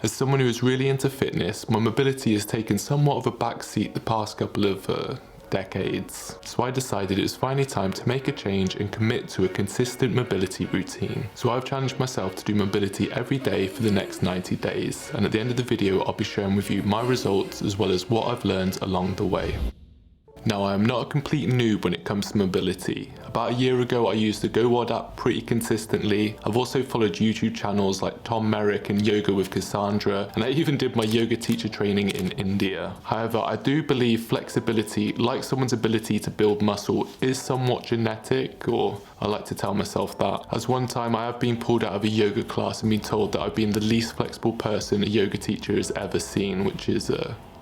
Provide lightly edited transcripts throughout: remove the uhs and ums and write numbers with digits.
As someone who is really into fitness, my mobility has taken somewhat of a backseat the past couple of decades. So I decided it was finally time to make a change and commit to a consistent mobility routine. So I've challenged myself to do mobility every day for the next 90 days. And at the end of the video, I'll be sharing with you my results as well as what I've learned along the way. Now, I am not a complete noob when it comes to mobility. About a year ago, I used the GoWOD app pretty consistently. I've also followed YouTube channels like Tom Merrick and Yoga with Cassandra, and I even did my yoga teacher training in India. However, I do believe flexibility, like someone's ability to build muscle, is somewhat genetic, or I like to tell myself that. As one time I have been pulled out of a yoga class and been told that I've been the least flexible person a yoga teacher has ever seen, which is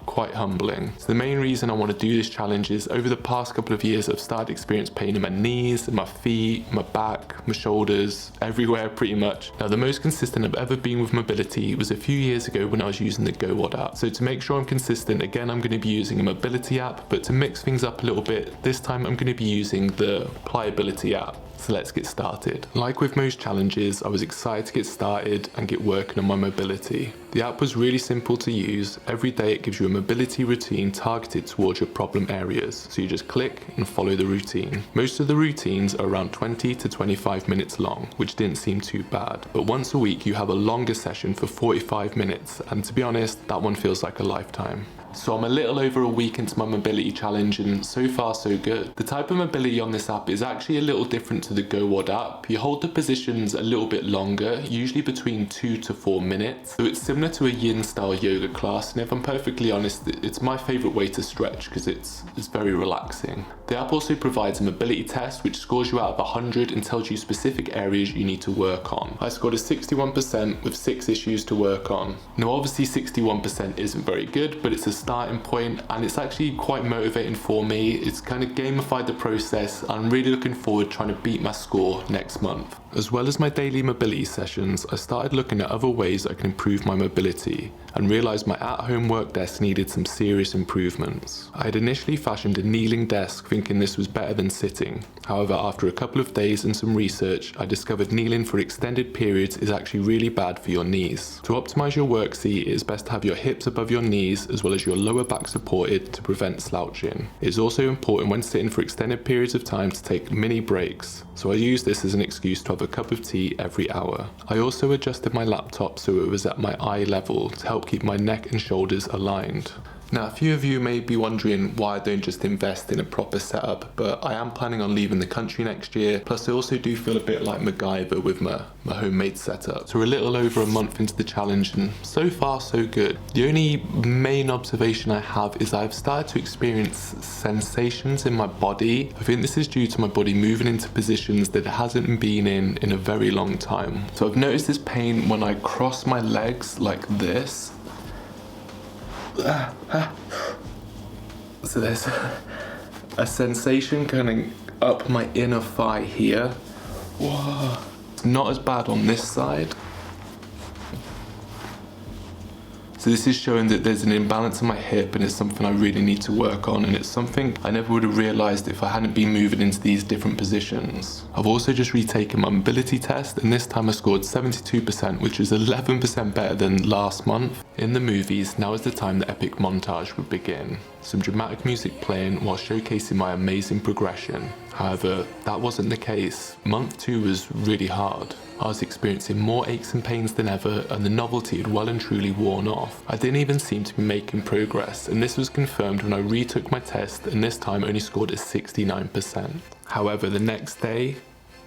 quite humbling. So the main reason I want to do this challenge is over the past couple of years I've started to experience pain in my knees, in my feet, my back, my shoulders, everywhere pretty much. Now the most consistent I've ever been with mobility was a few years ago when I was using the GoWOD app. So to make sure I'm consistent, again I'm going to be using a mobility app, but to mix things up a little bit, this time I'm going to be using the pability app. So let's get started. Like with most challenges, I was excited to get started and get working on my mobility. The app was really simple to use. Every day it gives you a mobility routine targeted towards your problem areas. So you just click and follow the routine. Most of the routines are around 20 to 25 minutes long, which didn't seem too bad. But once a week you have a longer session for 45 minutes, and to be honest, that one feels like a lifetime. So I'm a little over a week into my mobility challenge and so far so good. The type of mobility on this app is actually a little different to the GoWOD app. You hold the positions a little bit longer, usually between 2 to 4 minutes. So it's similar to a yin style yoga class, and if I'm perfectly honest, it's my favorite way to stretch because it's very relaxing. The app also provides a mobility test which scores you out of 100 and tells you specific areas you need to work on. I scored a 61% with 6 issues to work on. Now obviously 61% isn't very good, but it's a starting point and it's actually quite motivating for me. It's kind of gamified the process. I'm really looking forward to trying to beat my score next month. As well as my daily mobility sessions, I started looking at other ways I can improve my mobility and realised my at-home work desk needed some serious improvements. I had initially fashioned a kneeling desk thinking this was better than sitting. However, after a couple of days and some research, I discovered kneeling for extended periods is actually really bad for your knees. To optimise your work seat, it is best to have your hips above your knees as well as your lower back supported to prevent slouching. It is also important when sitting for extended periods of time to take mini breaks, so I use this as an excuse to have a cup of tea every hour. I also adjusted my laptop so it was at my eye level to help keep my neck and shoulders aligned. Now, a few of you may be wondering why I don't just invest in a proper setup, but I am planning on leaving the country next year. Plus, I also do feel a bit like MacGyver with my homemade setup. So we're a little over a month into the challenge and so far so good. The only main observation I have is I've started to experience sensations in my body. I think this is due to my body moving into positions that it hasn't been in a very long time. So I've noticed this pain when I cross my legs like this. So there's a sensation coming up my inner thigh here. Whoa. It's not as bad on this side. So this is showing that there's an imbalance in my hip and it's something I really need to work on, and it's something I never would have realised if I hadn't been moving into these different positions. I've also just retaken my mobility test and this time I scored 72%, which is 11% better than last month. In the movies, now is the time the epic montage would begin. Some dramatic music playing while showcasing my amazing progression. However, that wasn't the case. Month 2 was really hard. I was experiencing more aches and pains than ever and the novelty had well and truly worn off. I didn't even seem to be making progress, and this was confirmed when I retook my test and this time only scored a 69%. However, the next day,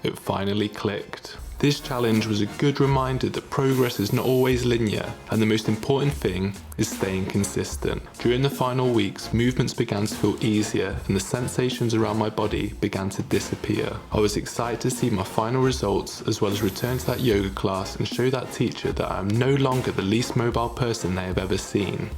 it finally clicked. This challenge was a good reminder that progress is not always linear, and the most important thing is staying consistent. During the final weeks, movements began to feel easier and the sensations around my body began to disappear. I was excited to see my final results as well as return to that yoga class and show that teacher that I am no longer the least mobile person they have ever seen.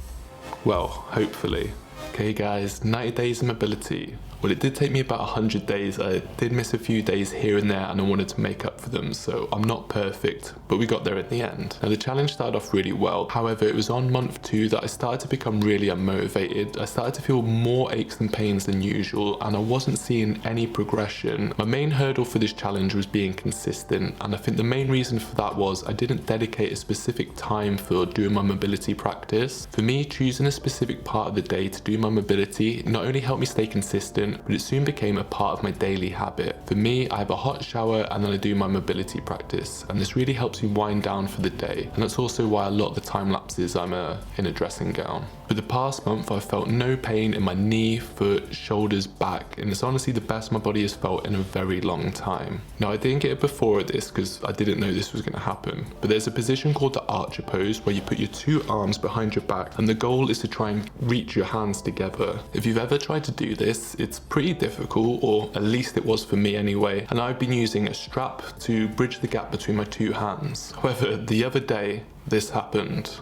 Well, hopefully. Okay guys, 90 days of mobility. Well, it did take me about 100 days. I did miss a few days here and there and I wanted to make up for them, so I'm not perfect, but we got there at the end. Now the challenge started off really well. However, it was on month 2 that I started to become really unmotivated. I started to feel more aches and pains than usual and I wasn't seeing any progression. My main hurdle for this challenge was being consistent, and I think the main reason for that was I didn't dedicate a specific time for doing my mobility practice. For me, choosing a specific part of the day to do my mobility not only helped me stay consistent, but it soon became a part of my daily habit. For me, I have a hot shower and then I do my mobility practice, and this really helps me wind down for the day, and that's also why a lot of the time lapses I'm in a dressing gown. For the past month, I've felt no pain in my knee, foot, shoulders, back, and it's honestly the best my body has felt in a very long time. Now I didn't get it before of this because I didn't know this was going to happen, but there's a position called the archer pose where you put your 2 arms behind your back and the goal is to try and reach your hands together. If you've ever tried to do this, it's pretty difficult, or at least it was for me anyway, and I've been using a strap to bridge the gap between my 2 hands. However, the other day this happened.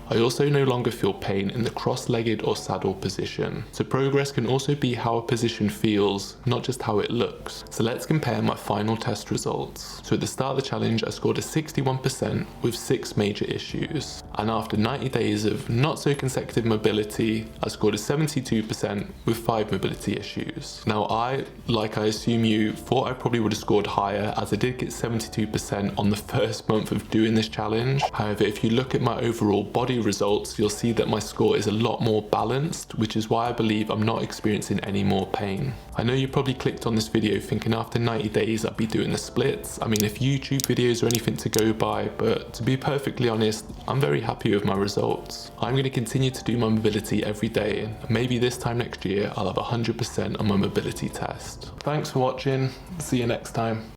I also no longer feel pain in the cross-legged or saddle position. So progress can also be how a position feels, not just how it looks. So let's compare my final test results. So at the start of the challenge, I scored a 61% with 6 major issues. And after 90 days of not so consecutive mobility, I scored a 72% with 5 mobility issues. Now I, like I assume you, thought I probably would have scored higher, as I did get 72% on the first month of doing this challenge. However, if you look at my overall body results, you'll see that my score is a lot more balanced, which is why I believe I'm not experiencing any more pain. I know you probably clicked on this video thinking after 90 days I'd be doing the splits. I mean, if YouTube videos are anything to go by, but to be perfectly honest, I'm very happy with my results. I'm going to continue to do my mobility every day, and maybe this time next year I'll have 100% on my mobility test. Thanks for watching, see you next time.